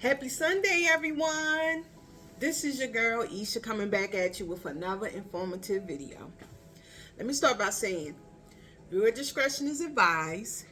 Happy Sunday, everyone. This is your girl Isha coming back at you with another informative video. Let me start by saying viewer discretion is advised.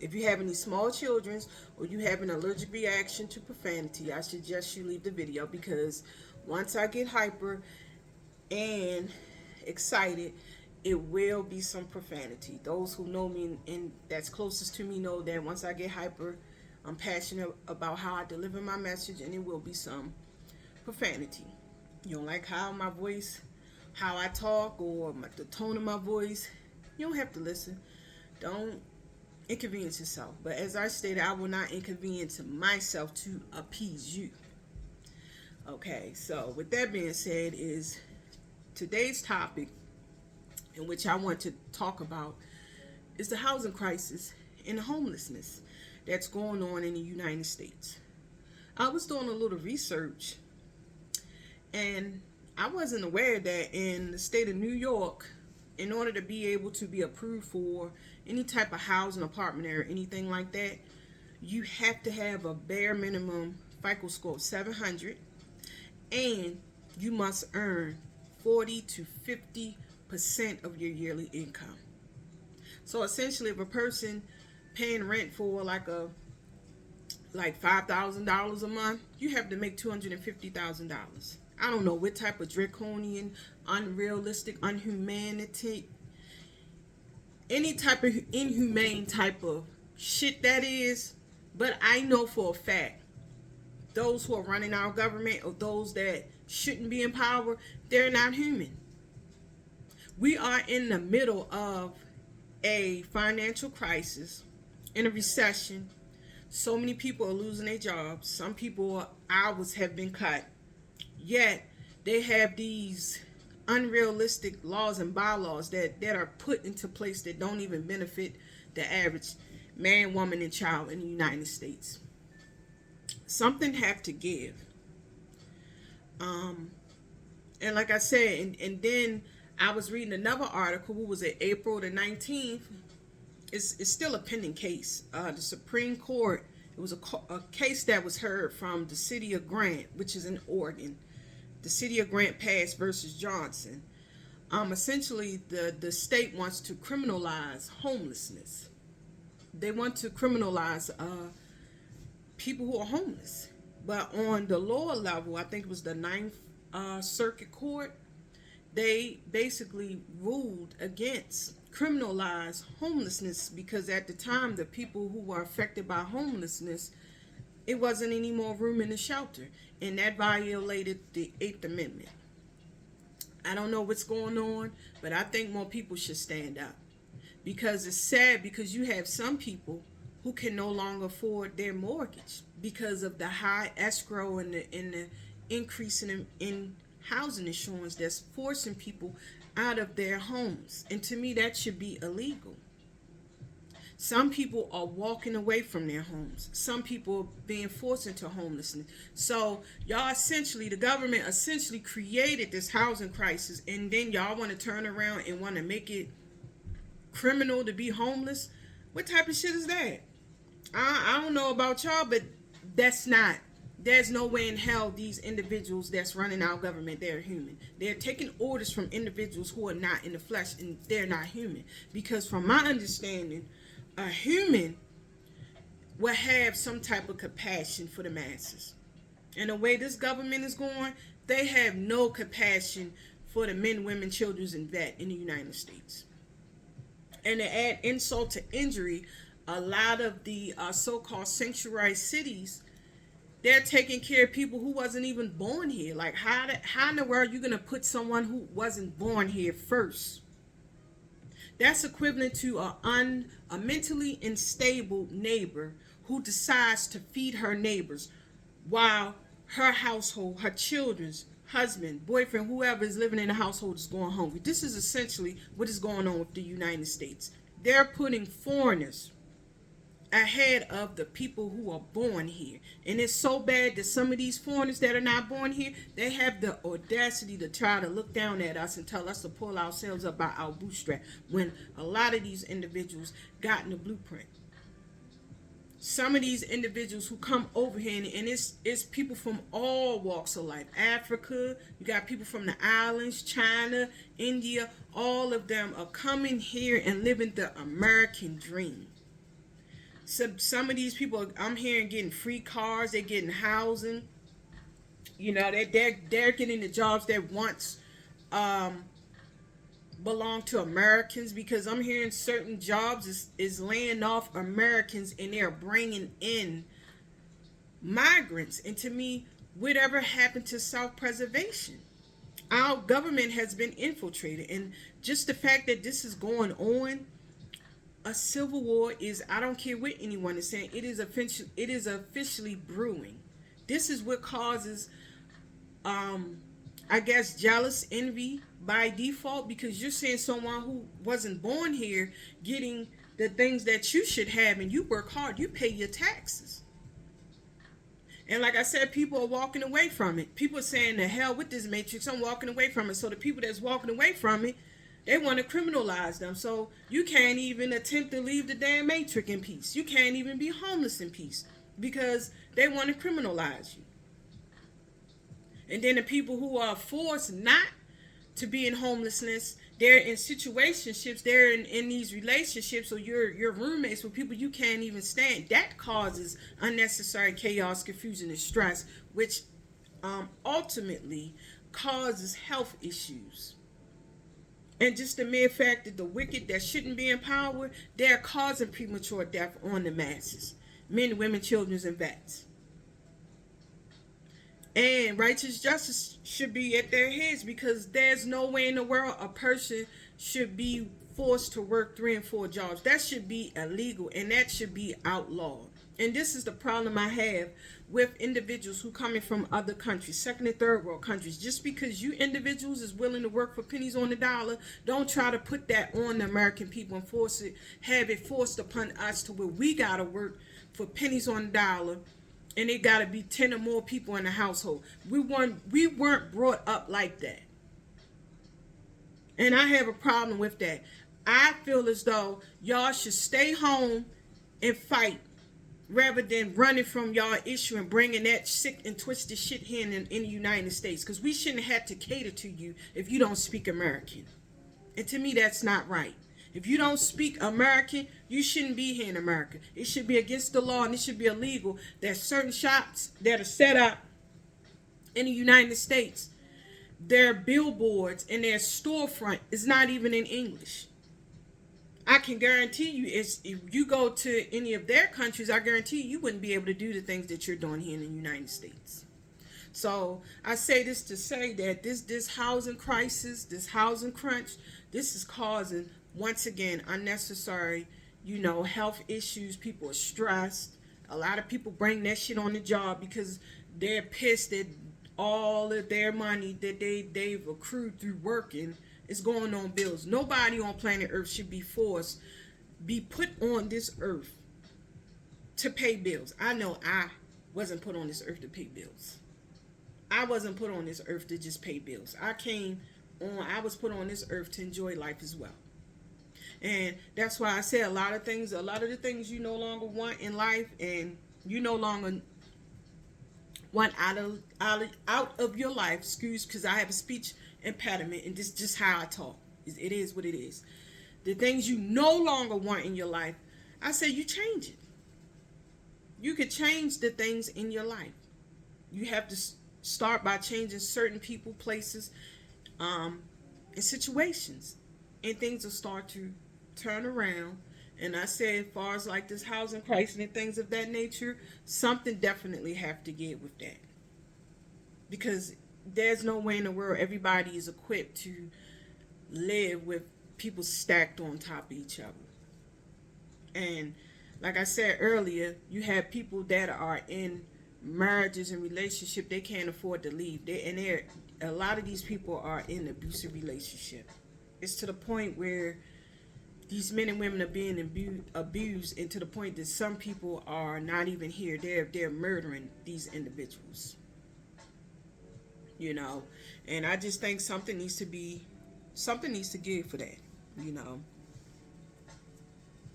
If you have any small children or you have an allergic reaction to profanity, I suggest you leave the video because once I get hyper and excited, it will be some profanity. Those who know me and that's closest to me know that once I get hyper, I'm passionate about how I deliver my message, and it will be some profanity. You don't like how my voice, how I talk, or the tone of my voice, you don't have to listen. Don't inconvenience yourself. But as I stated, I will not inconvenience myself to appease you. Okay, so with that being said, is today's topic in which I want to talk about is the housing crisis and the homelessness that's going on in the United States. I was doing a little research and I wasn't aware that in the state of New York, in order to be able to be approved for any type of housing, apartment, or anything like that, you have to have a bare minimum FICO score of 700, and you must earn 40 to 50% of your yearly income. So essentially, if a person paying rent for like $5,000 a month, you have to make $250,000. I don't know what type of draconian, unrealistic, unhumanity, any type of inhumane type of shit that is, but I know for a fact those who are running our government or those that shouldn't be in power, they're not human. We are in the middle of a financial crisis, in a recession. So many people are losing their jobs. Some people, hours have been cut. Yet they have these unrealistic laws and bylaws that are put into place that don't even benefit the average man, woman, and child in the United States. Something have to give. And like I said, and then I was reading another article. What was it? April the 19th. It's still a pending case. The Supreme Court, it was a case that was heard from the city of Grant, which is in Oregon. The city of Grant Pass versus Johnson. Essentially, the state wants to criminalize homelessness. They want to criminalize people who are homeless. But on the lower level, I think it was the Ninth Circuit Court, they basically ruled against criminalize homelessness because at the time the people who were affected by homelessness, it wasn't any more room in the shelter, and that violated the 8th Amendment. I don't know what's going on, but I think more people should stand up because it's sad because you have some people who can no longer afford their mortgage because of the high escrow and the increase in housing insurance that's forcing people out of their homes. And to me, that should be illegal. Some people are walking away from their homes. Some people are being forced into homelessness. So y'all essentially, the government essentially created this housing crisis, and then y'all want to turn around and want to make it criminal to be homeless. What type of shit is that? I don't know about y'all, but that's not. There's no way in hell these individuals that's running our government, they're human. They're taking orders from individuals who are not in the flesh, and they're not human. Because from my understanding, a human will have some type of compassion for the masses. And the way this government is going, they have no compassion for the men, women, children, and vet in the United States. And to add insult to injury, a lot of the so-called sanctuary cities, they're taking care of people who wasn't even born here. Like, how in the world are you going to put someone who wasn't born here first? That's equivalent to a mentally unstable neighbor who decides to feed her neighbors while her household, her children's husband, boyfriend, whoever is living in the household is going hungry. This is essentially what is going on with the United States. They're putting foreigners ahead of the people who are born here. And it's so bad that some of these foreigners that are not born here, they have the audacity to try to look down at us and tell us to pull ourselves up by our bootstrap when a lot of these individuals got in the blueprint. some of these individuals who come over here, and it's people from all walks of life. Africa, you got people from the islands, China, India, all of them are coming here and living the American dream. Some of these people I'm hearing getting free cars, they're getting housing. You know, they're getting the jobs that once belong to Americans, because I'm hearing certain jobs is laying off Americans and they're bringing in migrants. And to me, whatever happened to self-preservation? Our government has been infiltrated, and just the fact that this is going on, a civil war is, I don't care what anyone is saying, it is officially brewing. This is what causes I guess jealous envy by default, because you're seeing someone who wasn't born here getting the things that you should have, and you work hard, you pay your taxes. And like I said, people are walking away from it. People are saying, the hell with this matrix, I'm walking away from it. So the people that's walking away from it, they want to criminalize them. So you can't even attempt to leave the damn matrix in peace. You can't even be homeless in peace, because they want to criminalize you. And then the people who are forced not to be in homelessness, they're in situationships, they're in these relationships, or you're roommates with people you can't even stand. That causes unnecessary chaos, confusion, and stress, which ultimately causes health issues. And just the mere fact that the wicked that shouldn't be in power, they're causing premature death on the masses. Men, women, children, and vets. And righteous justice should be at their heads, because there's no way in the world a person should be forced to work 3 and 4 jobs. That should be illegal, and that should be outlawed. And this is the problem I have with individuals who coming from other countries, second and third world countries. Just because you individuals is willing to work for pennies on the dollar, don't try to put that on the American people and have it forced upon us to where we gotta work for pennies on the dollar. And it got to be 10 or more people in the household. We weren't brought up like that. And I have a problem with that. I feel as though y'all should stay home and fight, rather than running from y'all issue and bringing that sick and twisted shit here in the United States. Because we shouldn't have to cater to you if you don't speak American. And to me, that's not right. If you don't speak American, you shouldn't be here in America. It should be against the law, and it should be illegal that certain shops that are set up in the United States, their billboards and their storefront is not even in English. I can guarantee you, if you go to any of their countries, I guarantee you wouldn't be able to do the things that you're doing here in the United States. So I say this to say that this housing crisis, this housing crunch, this is causing, once again, unnecessary, health issues. People are stressed. A lot of people bring that shit on the job because they're pissed that all of their money that they've accrued through working is going on bills. Nobody on planet Earth should be put on this earth to pay bills. I know I wasn't put on this earth to pay bills. I wasn't put on this earth to just pay bills. I was put on this earth to enjoy life as well. And that's why I say a lot of the things you no longer want in life, and you no longer want out of your life, because I have a speech impediment, and this is just how I talk. It is what it is. The things you no longer want in your life, I say you change it. You could change the things in your life. You have to start by changing certain people, places, and situations, and things will start to turn around. And I say, as far as like this housing crisis and things of that nature, something definitely have to get with that, because there's no way in the world everybody is equipped to live with people stacked on top of each other. And like I said earlier, you have people that are in marriages and relationships, they can't afford to leave. A lot of these people are in abusive relationship. It's to the point where these men and women are being abused, and to the point that some people are not even here. They're murdering these individuals. And I just think something needs to give for that.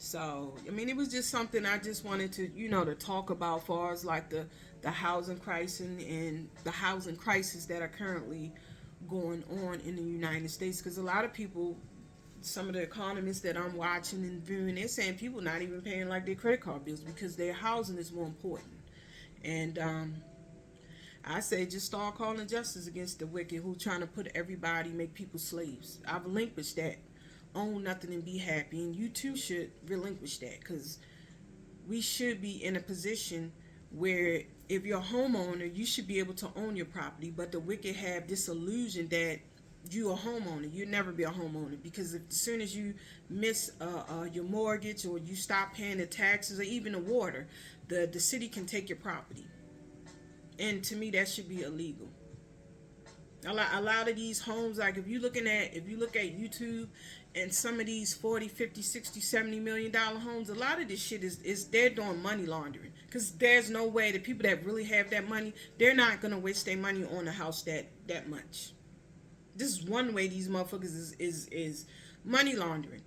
So, I mean, it was just something I just wanted to, to talk about, far as like the housing crisis and the housing crisis that are currently going on in the United States. Because a lot of people, some of the economists that I'm watching and viewing, they're saying people not even paying like their credit card bills because their housing is more important. And I say just start calling justice against the wicked who trying to put everybody, make people slaves. I've relinquished that. Own nothing and be happy. And you too should relinquish that, because we should be in a position where if you're a homeowner, you should be able to own your property. But the wicked have this illusion that you're a homeowner. You'll never be a homeowner, because as soon as you miss your mortgage, or you stop paying the taxes, or even the water, the city can take your property. And to me, that should be illegal. A lot of these homes, like if you look at YouTube, and some of these 40, 50, 60, 70 million dollar homes, a lot of this shit is they're doing money laundering, because there's no way the people that really have that money, they're not gonna waste their money on a house that much. This is one way these motherfuckers is money laundering.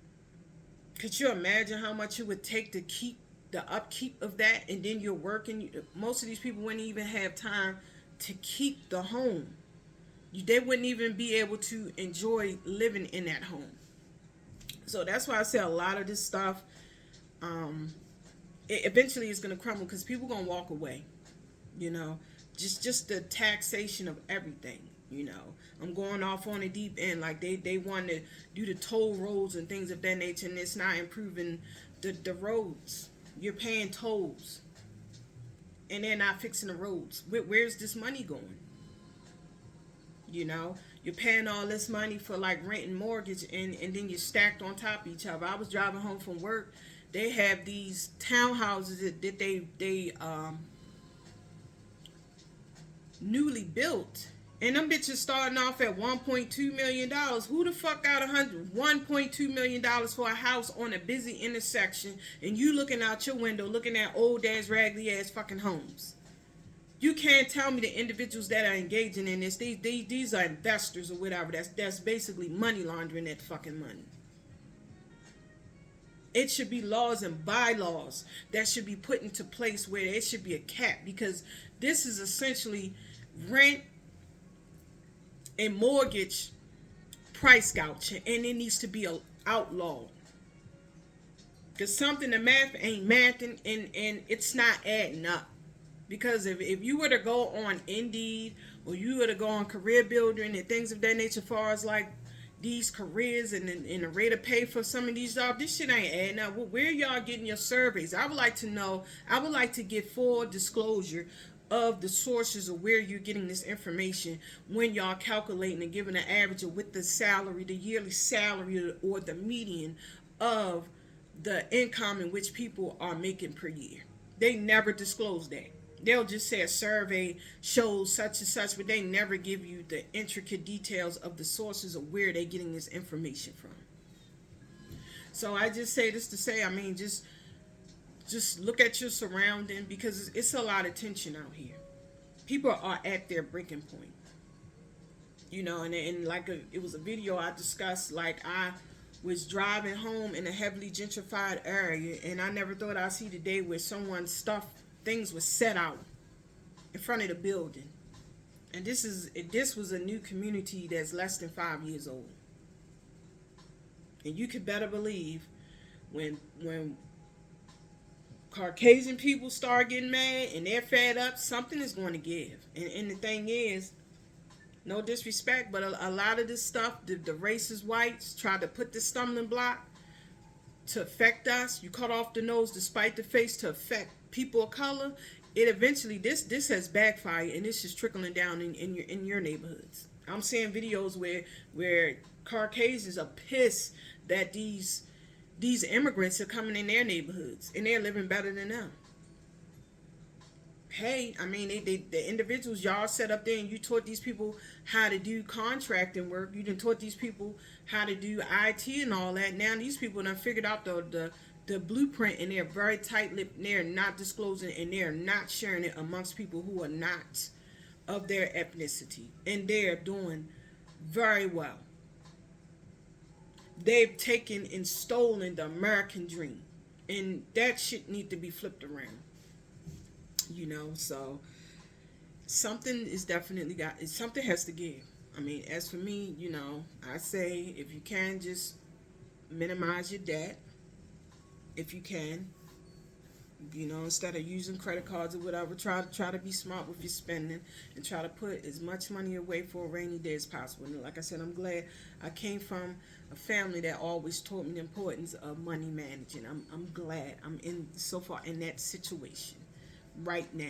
Could you imagine how much it would take to keep the upkeep of that? And then you're working, most of these people wouldn't even have time to keep the home. They wouldn't even be able to enjoy living in that home. So that's why I say a lot of this stuff, eventually is going to crumble, because people going to walk away. Just the taxation of everything. I'm going off on a deep end. Like they want to do the toll roads and things of that nature, and it's not improving the roads. You're paying tolls, and they're not fixing the roads. Where's this money going? You're paying all this money for like rent and mortgage, and then you're stacked on top of each other. I was driving home from work. They have these townhouses that they newly built, and them bitches starting off at $1.2 million. Who the fuck got $1.2 million for a house on a busy intersection, and you looking out your window looking at old ass raggedy ass fucking homes? You can't tell me the individuals that are engaging in this, these are investors or whatever. That's basically money laundering that fucking money. It should be laws and bylaws that should be put into place where it should be a cap, because this is essentially rent and mortgage price gouging, and it needs to be outlawed. Because something, the math ain't mathing, and it's not adding up. Because if you were to go on Indeed, or you were to go on Career Builder and things of that nature, as far as like these careers and the rate of pay for some of these jobs, this shit ain't adding up. Where y'all getting your surveys? I would like to know. I would like to get full disclosure of the sources of where you're getting this information when y'all calculating and giving an average of with the salary, the yearly salary, or the median of the income in which people are making per year. They never disclose that. They'll just say a survey shows such and such, but they never give you the intricate details of the sources of where they're getting this information from. So I just say this to say, I mean, just look at your surrounding, because it's a lot of tension out here. People are at their breaking point. And like it was a video I discussed, like I was driving home in a heavily gentrified area, and I never thought I'd see the day where someone's stuff, things were set out in front of the building. And this was a new community that's less than 5 years old. And you could better believe when Caucasian people start getting mad and they're fed up, something is going to give. And the thing is, no disrespect, but a lot of this stuff, the racist whites try to put this stumbling block to affect us. You cut off the nose despite the face to affect people of color. It eventually, this has backfired, and this is trickling down in your neighborhoods. I'm seeing videos where Caucasians are pissed that these immigrants are coming in their neighborhoods and they're living better than them. Hey, I mean, the individuals y'all set up there, and you taught these people how to do contracting work. You done taught these people how to do IT and all that. Now these people done figured out the blueprint, and they're very tight-lipped, and they're not disclosing, and they're not sharing it amongst people who are not of their ethnicity, and they're doing very well. They've taken and stolen the American dream. And that shit need to be flipped around. So something is definitely something has to give. I mean, as for me, I say if you can, just minimize your debt if you can. Instead of using credit cards or whatever, try to be smart with your spending and try to put as much money away for a rainy day as possible. And like I said, I'm glad I came from a family that always taught me the importance of money managing. I'm glad I'm in so far in that situation right now.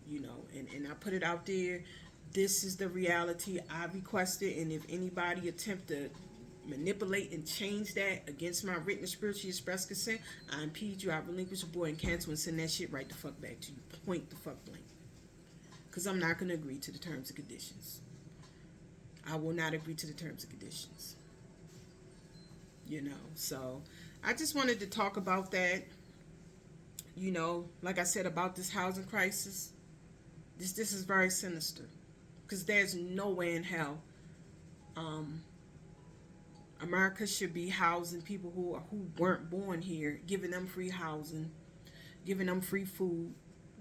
And I put it out there. This is the reality I requested, and if anybody attempt to manipulate and change that against my written and spiritually expressed consent, I impede you, I relinquish your boy and cancel and send that shit right the fuck back to you. Point the fuck blank. Because I'm not going to agree to the terms and conditions. I will not agree to the terms and conditions. So I just wanted to talk about that. Like I said about this housing crisis, this is very sinister. Because there's no way in hell America should be housing people who weren't born here, giving them free housing, giving them free food,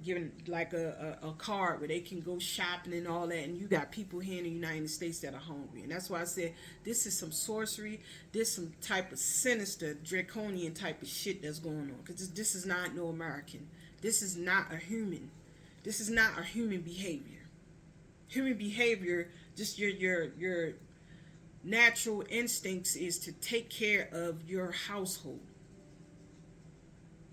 giving like a card where they can go shopping and all that. And you got people here in the United States that are hungry. And that's why I said this is some sorcery. This some type of sinister, draconian type of shit that's going on. Because this is not no American. This is not a human. This is not a human behavior. Human behavior, just your natural instincts is to take care of your household.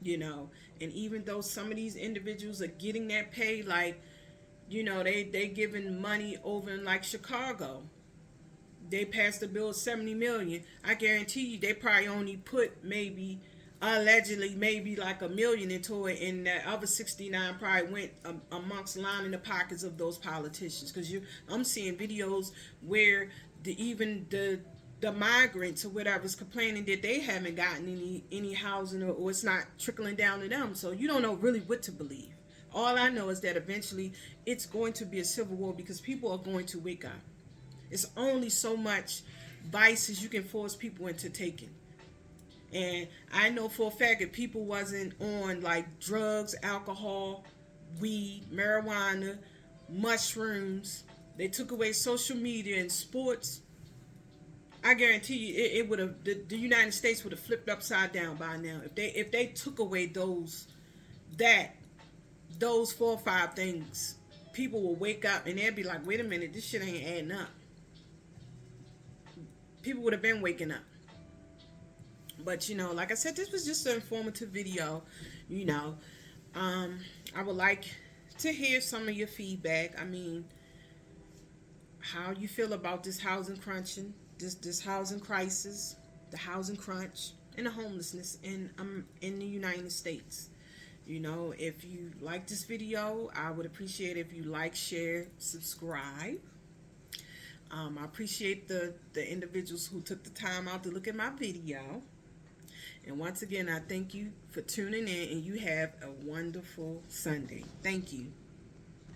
And even though some of these individuals are getting that pay, like, they giving money over in like Chicago. They passed a bill of $70 million. I guarantee you they probably only put maybe allegedly maybe like $1 million into it, and that other 69 probably went amongst lining the pockets of those politicians. Because I'm seeing videos where even the migrants or whatever's complaining that they haven't gotten any housing, or it's not trickling down to them. So you don't know really what to believe. All I know is that eventually it's going to be a civil war because people are going to wake up. It's only so much vices you can force people into taking. And I know for a fact if people wasn't on like drugs, alcohol, weed, marijuana, mushrooms, they took away social media and sports, I guarantee you it would have the United States would have flipped upside down by now. If they took away those 4 or 5 things, people will wake up and they'd be like, wait a minute, this shit ain't adding up. People would have been waking up. But like I said, this was just an informative video. I would like to hear some of your feedback. I mean, how you feel about this housing crunching, this housing crisis, the housing crunch, and the homelessness in the United States. If you like this video, I would appreciate if you like, share, subscribe. I appreciate the individuals who took the time out to look at my video. And once again, I thank you for tuning in, and you have a wonderful Sunday. Thank you.